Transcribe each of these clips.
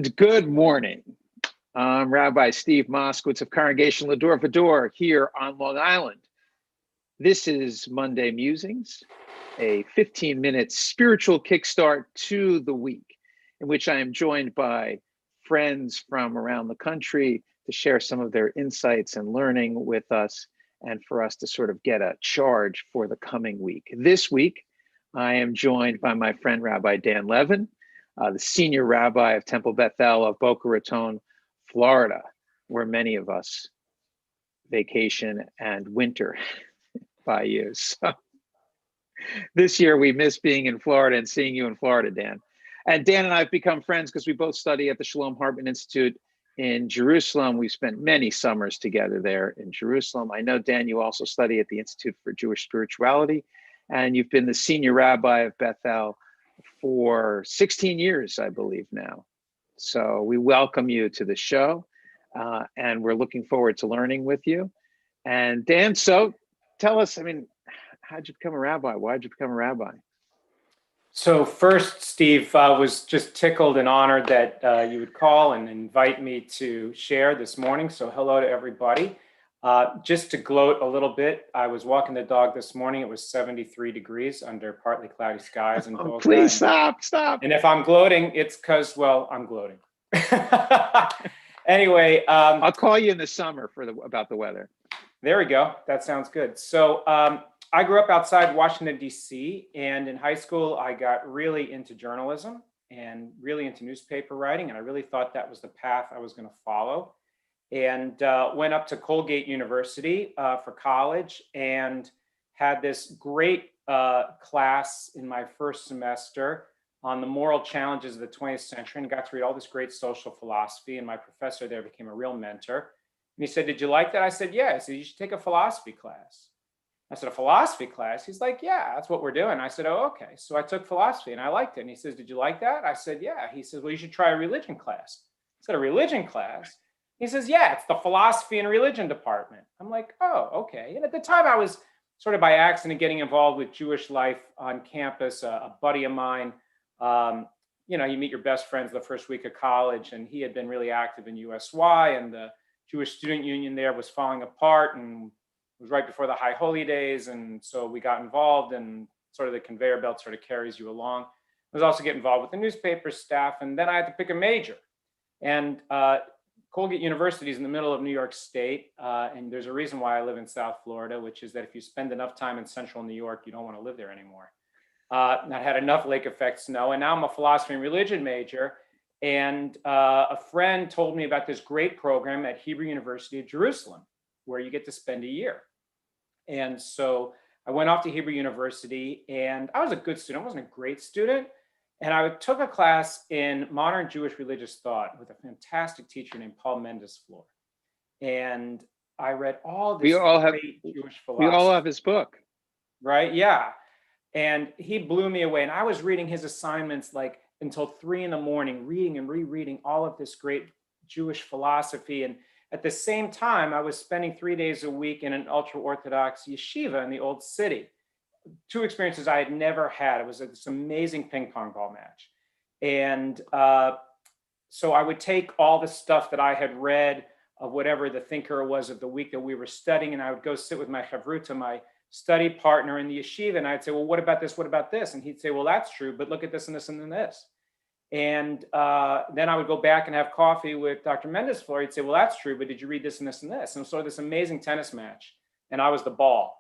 And good morning. I'm Rabbi Steve Moskowitz of Congregation Lador Vador here on Long Island. This is Monday Musings, a 15-minute spiritual kickstart to the week in which I am joined by friends from around the country to share some of their insights and learning with us and for us to sort of get a charge for the coming week. This week, I am joined by my friend Rabbi Dan Levin, the senior rabbi of Temple Bethel of Boca Raton, Florida, where many of us vacation and winter by you. So this year we miss being in Florida and seeing you in Florida, Dan. And Dan and I have become friends because we both study at the Shalom Hartman Institute in Jerusalem. We've spent many summers together there in Jerusalem. I know, Dan, you also study at the Institute for Jewish Spirituality, and you've been the senior rabbi of Bethel for 16 years, I believe now. So we welcome you to the show, and we're looking forward to learning with you. And Dan, so tell us, how'd you become a rabbi? Why'd you become a rabbi? So first, Steve, I was just tickled and honored that you would call and invite me to share this morning. So hello to everybody. Just to gloat a little bit, I was walking the dog this morning. It was 73 degrees under partly cloudy skies in Boca. Please stop. And if I'm gloating, it's because, well, I'm gloating. Anyway. I'll call you in the summer about the weather. There we go. That sounds good. So I grew up outside Washington, D.C., and in high school, I got really into journalism and really into newspaper writing, and I really thought that was the path I was going to follow. And went up to Colgate University for college and had this great class in my first semester on the moral challenges of the 20th century, and got to read all this great social philosophy. And my professor there became a real mentor. And he said, "Did you like that?" I said, "Yeah." He said, "You should take a philosophy class." I said, "A philosophy class?" He's like, "Yeah, that's what we're doing." I said, "Oh, okay." So I took philosophy and I liked it. And he says, "Did you like that?" I said, "Yeah." He says, "Well, you should try a religion class." I said, "A religion class?" He says, "Yeah, it's the philosophy and religion department." I'm like, "Oh, okay." And at the time I was sort of by accident getting involved with Jewish life on campus. A buddy of mine, you meet your best friends the first week of college, and he had been really active in USY, and the Jewish Student Union there was falling apart, and it was right before the High Holy Days. And so we got involved, and sort of the conveyor belt sort of carries you along. I was also getting involved with the newspaper staff, and then I had to pick a major. And Colgate University is in the middle of New York State, and there's a reason why I live in South Florida, which is that if you spend enough time in central New York, you don't want to live there anymore. And I had enough lake effect snow, and now I'm a philosophy and religion major. And a friend told me about this great program at Hebrew University of Jerusalem, where you get to spend a year. And so I went off to Hebrew University, and I was a good student. I wasn't a great student. And I took a class in modern Jewish religious thought with a fantastic teacher named Paul Mendes-Floor. And I read all this great Jewish philosophy. We all have his book. Right? Yeah. And he blew me away. And I was reading his assignments like until 3 a.m, reading and rereading all of this great Jewish philosophy. And at the same time, I was spending 3 days a week in an ultra-Orthodox yeshiva in the Old City. 2 experiences I had never had. It was this amazing ping pong ball match. And so I would take all the stuff that I had read of whatever the thinker was of the week that we were studying, and I would go sit with my chavruta, my study partner in the yeshiva, and I'd say, "Well, what about this? What about this?" And he'd say, "Well, that's true, but look at this and this and then this." And then I would go back and have coffee with Dr. Mendes-Floor. He'd say, "Well, that's true, but did you read this and this and this?" And so this amazing tennis match, and I was the ball.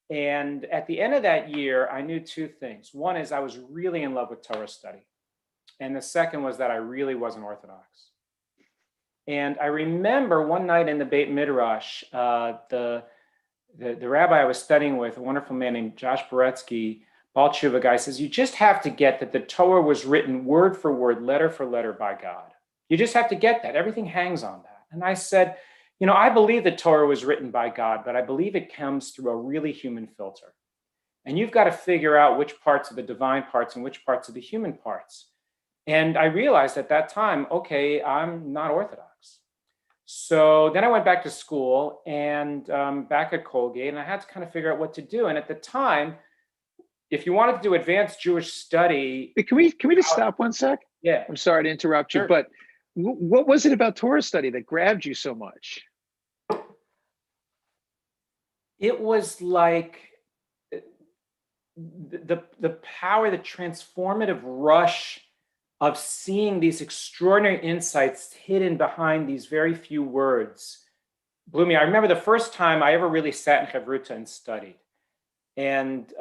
And at the end of that year, I knew 2 things. One is I was really in love with Torah study. And the second was that I really wasn't Orthodox. And I remember one night in the Beit Midrash, the rabbi I was studying with, a wonderful man named Josh Beretsky, Baal Tshuva guy, says, "You just have to get that the Torah was written word for word, letter for letter by God. You just have to get that. Everything hangs on that." And I said, I believe the Torah was written by God, but I believe it comes through a really human filter. And you've got to figure out which parts are the divine parts and which parts are the human parts. And I realized at that time, okay, I'm not Orthodox. So then I went back to school and back at Colgate, and I had to kind of figure out what to do. And at the time, if you wanted to do advanced Jewish study. Can we just stop one sec? Yeah, I'm sorry to interrupt you, sure. but what was it about Torah study that grabbed you so much? It was like the power, the transformative rush of seeing these extraordinary insights hidden behind these very few words blew me. I remember the first time I ever really sat in Chavruta and studied. And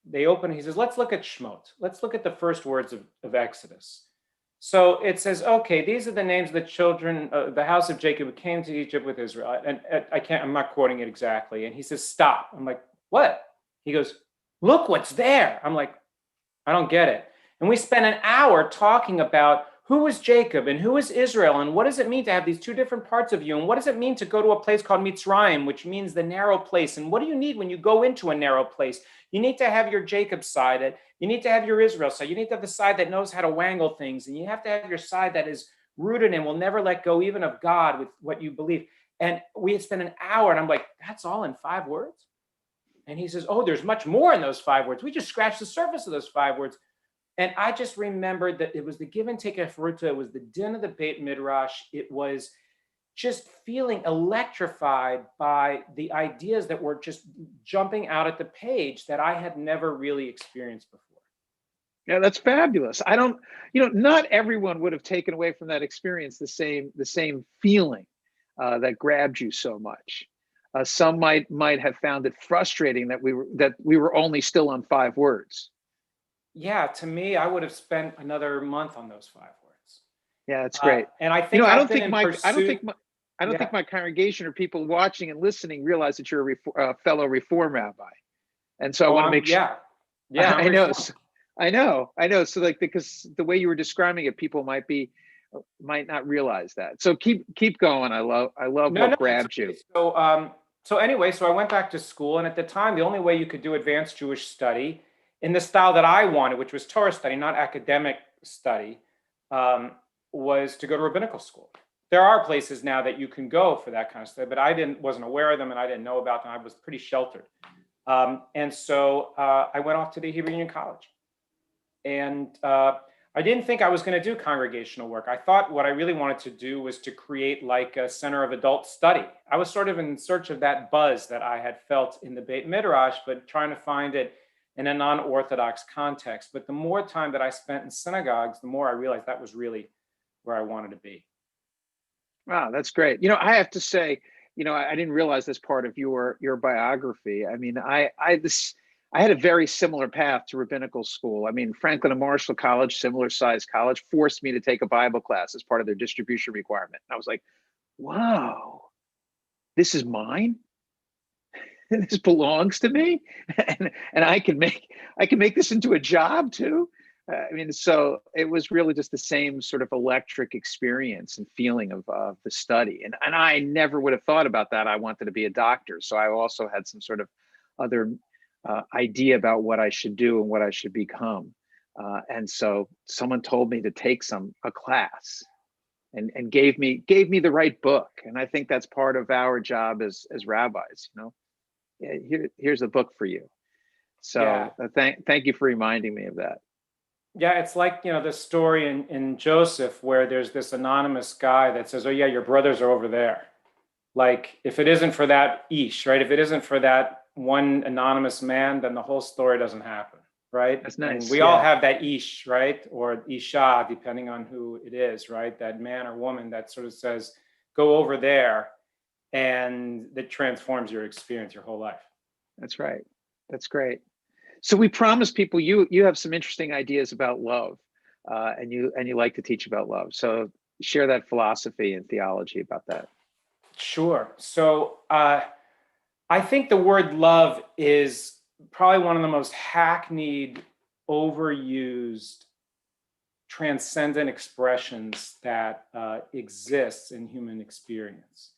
they open, he says, let's look at Shmot. Let's look at the first words of Exodus. So it says, okay, these are the names of the children, the house of Jacob who came to Egypt with Israel. And I'm not quoting it exactly. And he says, stop. I'm like, what? He goes, look what's there. I'm like, I don't get it. And we spent an hour talking about who was Jacob and who was Israel, and what does it mean to have these two different parts of you, and what does it mean to go to a place called Mitzrayim, which means the narrow place, and what do you need when you go into a narrow place? You need to have your Jacob side, you need to have your Israel side, you need to have the side that knows how to wangle things, and you have to have your side that is rooted and will never let go even of God with what you believe. And we had spent an hour, and I'm like, that's all in 5 words? And he says, oh, there's much more in those 5 words. We just scratched the surface of those 5 words. And I just remembered that it was the give and take of Haruta. It was the din of the Beit Midrash. It was just feeling electrified by the ideas that were just jumping out at the page that I had never really experienced before. Yeah, that's fabulous. I don't, not everyone would have taken away from that experience the same feeling that grabbed you so much. Some might have found it frustrating that we were only still on 5 words. Yeah, to me, I would have spent another month on those 5 words. Yeah, that's great. And I think I don't think my congregation or people watching and listening realize that you're a fellow Reform rabbi, and so I want to make sure. Yeah, I know. So because the way you were describing it, people might not realize that. So keep going. I love what grabbed you. So anyway, so I went back to school, and at the time, the only way you could do advanced Jewish study in the style that I wanted, which was Torah study, not academic study, was to go to rabbinical school. There are places now that you can go for that kind of stuff, but I wasn't aware of them, and I didn't know about them. I was pretty sheltered. And so I went off to the Hebrew Union College. And I didn't think I was going to do congregational work. I thought what I really wanted to do was to create like a center of adult study. I was sort of in search of that buzz that I had felt in the Beit Midrash, but trying to find it in a non-Orthodox context. But the more time that I spent in synagogues, the more I realized that was really where I wanted to be. Wow, that's great. I have to say, I didn't realize this part of your biography. I mean, I had a very similar path to rabbinical school. I mean, Franklin and Marshall College, similar sized college, forced me to take a Bible class as part of their distribution requirement. And I was like, wow, this is mine. This belongs to me, and I can make this into a job too. I mean, so it was really just the same sort of electric experience and feeling of the study. And I never would have thought about that. I wanted to be a doctor, so I also had some sort of other idea about what I should do and what I should become. And so someone told me to take a class, and gave me the right book. And I think that's part of our job as rabbis. Here's a book for you. So yeah. Thank you for reminding me of that. Yeah, it's like, the story in Joseph where there's this anonymous guy that says, oh yeah, your brothers are over there. Like, if it isn't for that ish, right? If it isn't for that one anonymous man, then the whole story doesn't happen, right? That's nice. And we all have that ish, right? Or isha, depending on who it is, right? That man or woman that sort of says, go over there, and that transforms your experience, your whole life. That's right. That's great. So we promised people you have some interesting ideas about love, and you like to teach about love. So share that philosophy and theology about that. Sure. So I think the word love is probably one of the most hackneyed, overused, transcendent expressions that exists in human experience.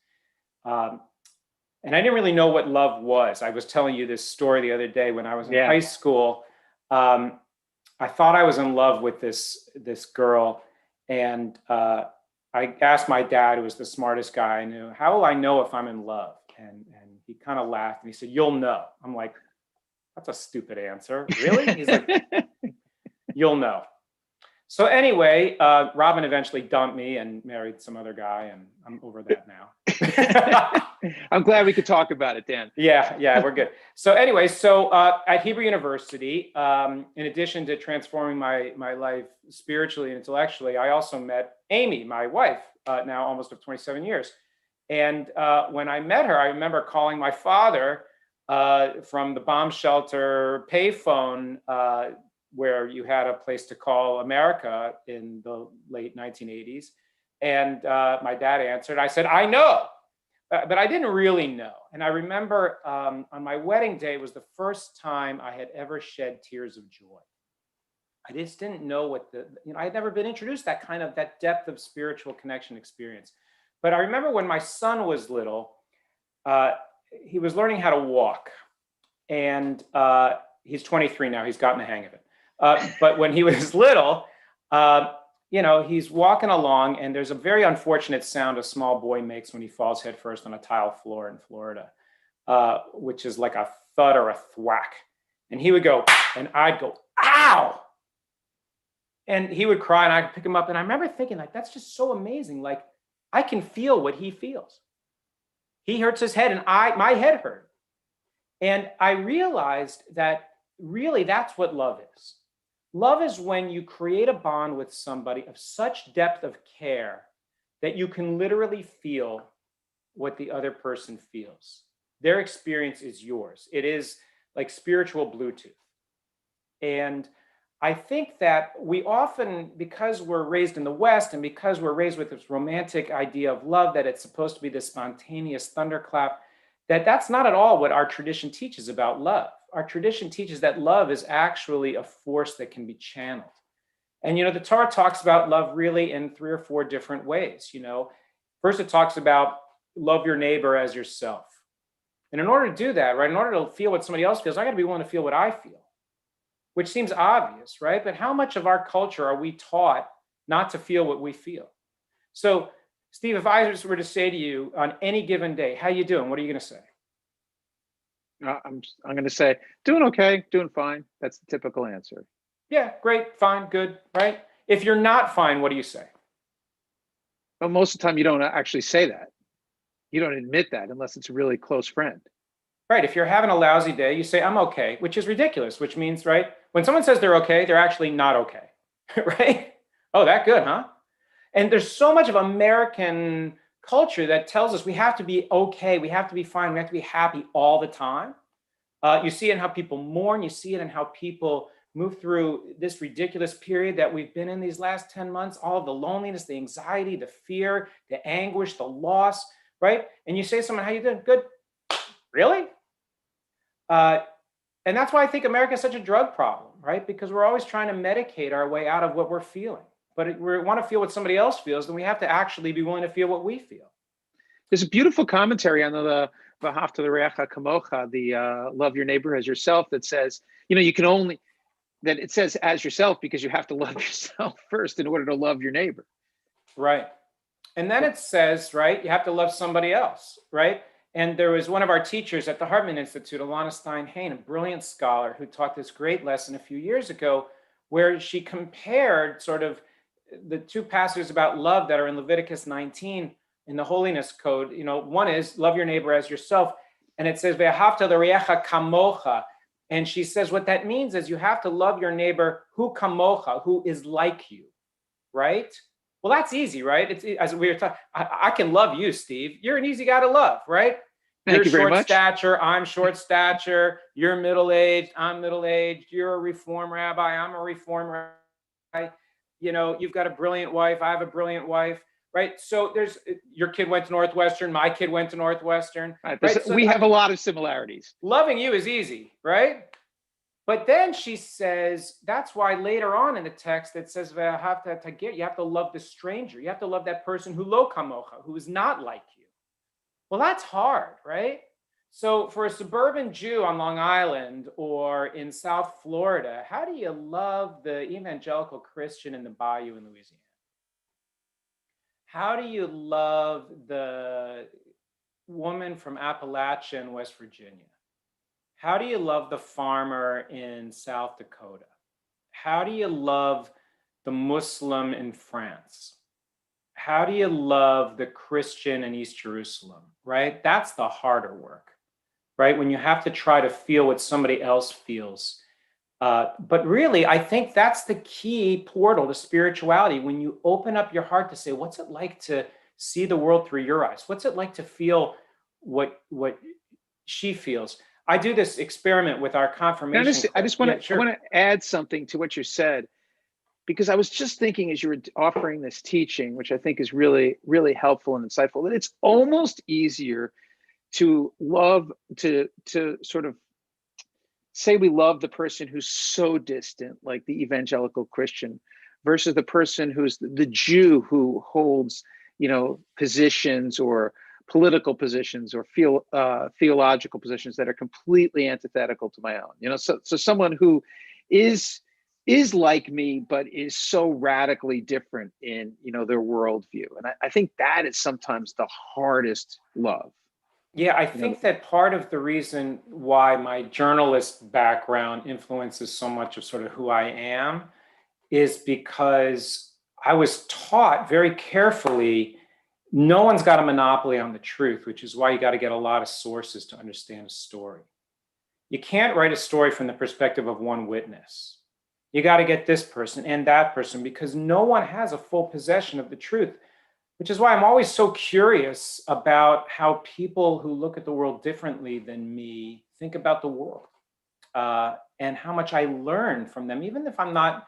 And I didn't really know what love was. I was telling you this story the other day when I was in high school. I thought I was in love with this girl, and I asked my dad, who was the smartest guy I knew, how will I know if I'm in love? And he kind of laughed and he said, you'll know. I'm like, that's a stupid answer. Really? He's like, you'll know. So anyway, Robin eventually dumped me and married some other guy, and I'm over that now. I'm glad we could talk about it, Dan. Yeah, we're good. So anyway, at Hebrew University, in addition to transforming my life spiritually and intellectually, I also met Amy, my wife, now almost of 27 years. And when I met her, I remember calling my father from the bomb shelter payphone, where you had a place to call America in the late 1980s. And my dad answered. I said, I know. But I didn't really know. And I remember on my wedding day was the first time I had ever shed tears of joy. I just didn't know I had never been introduced to that depth of spiritual connection experience. But I remember when my son was little, he was learning how to walk. And he's 23 now, he's gotten the hang of it. But when he was little, he's walking along, and there's a very unfortunate sound a small boy makes when he falls headfirst on a tile floor in Florida, which is like a thud or a thwack. And he would go, and I'd go, ow! And he would cry, and I'd pick him up. And I remember thinking, that's just so amazing. I can feel what he feels. He hurts his head, and my head hurt. And I realized that really that's what love is. Love is when you create a bond with somebody of such depth of care that you can literally feel what the other person feels. Their experience is yours. It is like spiritual Bluetooth. And I think that we often, because we're raised in the West and because we're raised with this romantic idea of love, that it's supposed to be this spontaneous thunderclap, that's not at all what our tradition teaches about love. Our tradition teaches that love is actually a force that can be channeled. And, the Torah talks about love really in 3 or 4 different ways. First it talks about love your neighbor as yourself. And in order to do that, right, in order to feel what somebody else feels, I got to be willing to feel what I feel, which seems obvious, right? But how much of our culture are we taught not to feel what we feel? So, Steve, if I were to say to you on any given day, how you doing? What are you going to say? I'm going to say, doing okay, doing fine. That's the typical answer. Yeah, great, fine, good, right? If you're not fine, what do you say? Well, most of the time you don't actually say that. You don't admit that unless it's a really close friend. Right, if you're having a lousy day, you say, I'm okay, which is ridiculous, which means, right, when someone says they're okay, they're actually not okay, right? Oh, that good, huh? And there's so much of American culture that tells us we have to be okay, we have to be fine, we have to be happy all the time. You see it in how people mourn, you see it in how people move through this ridiculous period that we've been in these last 10 months, all of the loneliness, the anxiety, the fear, the anguish, the loss, right? And you say to someone, how you doing? Good. Really? And that's why I think America is such a drug problem, right? Because we're always trying to medicate our way out of what we're feeling. But if we want to feel what somebody else feels, then we have to actually be willing to feel what we feel. There's a beautiful commentary on the V'ahavta l'reacha kamocha, the love your neighbor as yourself, that says, you can only, that it says as yourself because you have to love yourself first in order to love your neighbor. Right. And then it says, right, you have to love somebody else, right? And there was one of our teachers at the Hartman Institute, Alana Stein-Hain, a brilliant scholar who taught this great lesson a few years ago, where she compared sort of the 2 passages about love that are in Leviticus 19 in the Holiness Code. One is love your neighbor as yourself, and it says Ve'ahavta l'reacha kamocha, and she says what that means is you have to love your neighbor who kamocha, who is like you, right? Well, that's easy, right? It's, as we were talking, I can love you, Steve. You're an easy guy to love, right? Thank you very short much. stature, I'm short stature. You're middle-aged, I'm middle-aged. You're a Reform rabbi, I'm a Reform rabbi. You've got a brilliant wife, I have a brilliant wife, right? So your kid went to Northwestern, my kid went to Northwestern. Right. Right? So we have a lot of similarities. Loving you is easy, right? But then she says, that's why later on in the text it says, you have to love the stranger. You have to love that person who lo kamocha, who is not like you. Well, that's hard, right? So for a suburban Jew on Long Island or in South Florida, how do you love the evangelical Christian in the bayou in Louisiana? How do you love the woman from Appalachia in West Virginia? How do you love the farmer in South Dakota? How do you love the Muslim in France? How do you love the Christian in East Jerusalem, right? That's the harder work, right? When you have to try to feel what somebody else feels. But really, I think that's the key portal to spirituality. When you open up your heart to say, what's it like to see the world through your eyes? What's it like to feel what she feels? I do this experiment with our confirmation. I just want to add something to what you said, because I was just thinking as you were offering this teaching, which I think is really, really helpful and insightful, that it's almost easier to love, to sort of say we love the person who's so distant, like the evangelical Christian, versus the person who's the Jew who holds, positions or political positions or theological positions that are completely antithetical to my own. So someone who is like me, but is so radically different in, their worldview. And I think that is sometimes the hardest love. Yeah, I think that part of the reason why my journalist background influences so much of sort of who I am is because I was taught very carefully, no one's got a monopoly on the truth, which is why you got to get a lot of sources to understand a story. You can't write a story from the perspective of one witness. You got to get this person and that person, because no one has a full possession of the truth, which is why I'm always so curious about how people who look at the world differently than me think about the world, and how much I learn from them, even if I'm not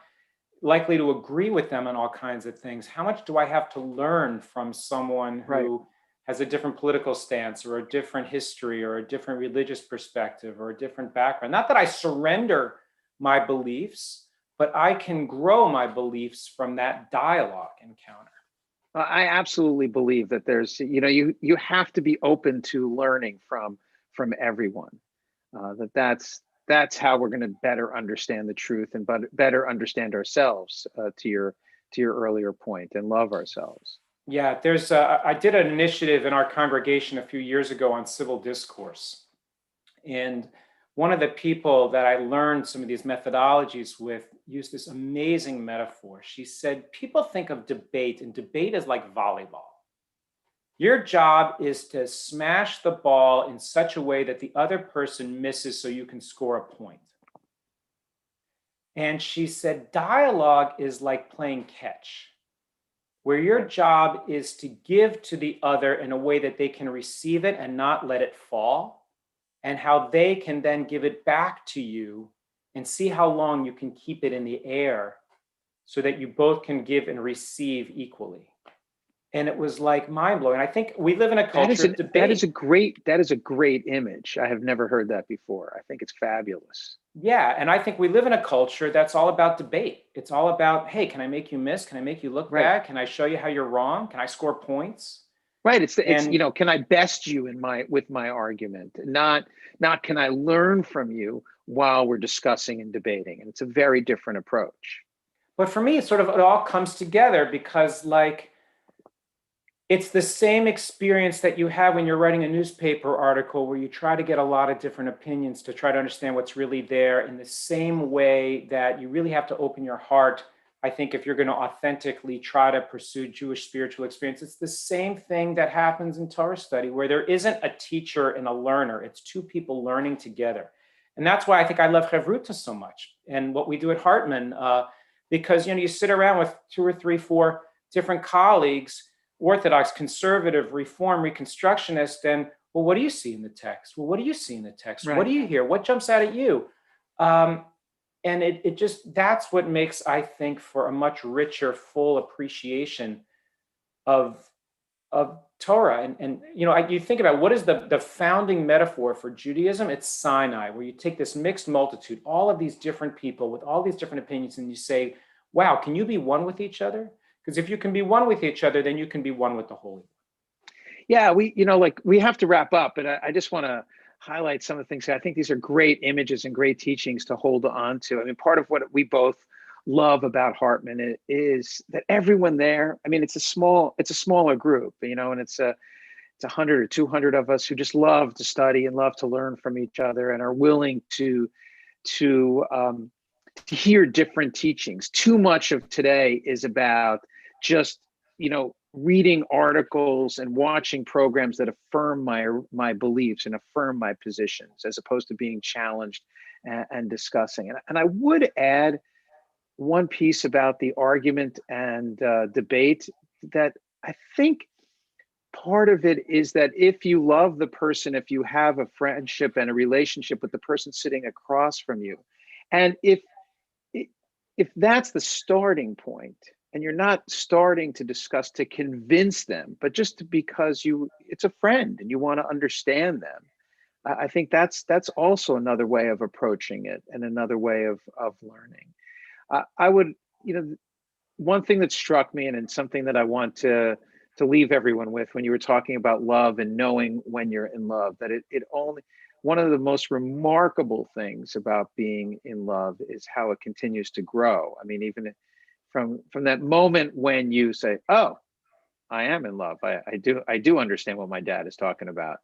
likely to agree with them on all kinds of things. How much do I have to learn from someone who has a different political stance or a different history or a different religious perspective or a different background? Not that I surrender my beliefs, but I can grow my beliefs from that dialogue encounter. I absolutely believe that there's, you have to be open to learning from everyone. That's how we're going to better understand the truth and better understand ourselves, to your earlier point, and love ourselves. Yeah, I did an initiative in our congregation a few years ago on civil discourse. And one of the people that I learned some of these methodologies with used this amazing metaphor. She said, people think of debate, and debate is like volleyball. Your job is to smash the ball in such a way that the other person misses so you can score a point. And she said, dialogue is like playing catch, where your job is to give to the other in a way that they can receive it and not let it fall, and how they can then give it back to you and see how long you can keep it in the air so that you both can give and receive equally. And it was like mind-blowing. I think we live in a culture of debate. That is a great image. I have never heard that before. I think it's fabulous. Yeah, and I think we live in a culture that's all about debate. It's all about, hey, can I make you miss? Can I make you look bad? Can I show you how you're wrong? Can I score points? Right. It's can I best you with my argument? Not can I learn from you while we're discussing and debating? And it's a very different approach. But for me, it all comes together, because it's the same experience that you have when you're writing a newspaper article, where you try to get a lot of different opinions to try to understand what's really there, in the same way that you really have to open your heart. I think if you're going to authentically try to pursue Jewish spiritual experience, it's the same thing that happens in Torah study, where there isn't a teacher and a learner. It's two people learning together. And that's why I think I love Chevruta so much, and what we do at Hartman, because you sit around with 2 or 3, 4 different colleagues, Orthodox, conservative, Reform, Reconstructionist, and, well, what do you see in the text? Well, what do you see in the text? Right. What do you hear? What jumps out at you? And it just, that's what makes, I think, for a much richer, full appreciation of Torah. And you think about, what is the founding metaphor for Judaism? It's Sinai, where you take this mixed multitude, all of these different people with all these different opinions, and you say, wow, can you be one with each other? Because if you can be one with each other, then you can be one with the Holy One. Yeah, we have to wrap up, but I just want to highlight some of the things. I think these are great images and great teachings to hold on to. I mean, part of what we both love about Hartman is that everyone there, I mean, it's a smaller group, and it's 100 or 200 of us who just love to study and love to learn from each other and are willing to to hear different teachings. Too much of today is about just, reading articles and watching programs that affirm my beliefs and affirm my positions, as opposed to being challenged and discussing. And I would add one piece about the argument and debate, that I think part of it is that if you love the person, if you have a friendship and a relationship with the person sitting across from you, and if that's the starting point, and you're not starting to discuss to convince them, but just because it's a friend and you want to understand them, I think that's also another way of approaching it and another way of learning. I would, one thing that struck me, and something that I want to leave everyone with, when you were talking about love and knowing when you're in love, that one of the most remarkable things about being in love is how it continues to grow. I mean, even from that moment when you say, "Oh, I am in love. I do understand what my dad is talking about,"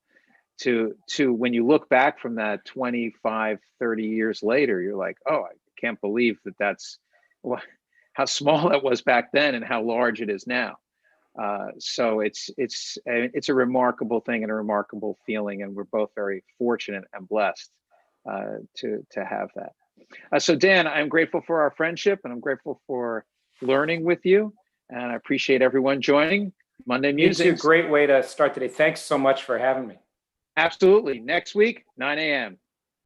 to when you look back from that 25, 30 years later, you're like, "Oh, I can't believe that's how small that was back then and how large it is now." So it's a remarkable thing and a remarkable feeling, and we're both very fortunate and blessed to have that. So Dan, I'm grateful for our friendship, and I'm grateful for learning with you, and I appreciate everyone joining Monday Musings. You too. Great way to start today. Thanks so much for having me. Absolutely. Next week, 9 a.m.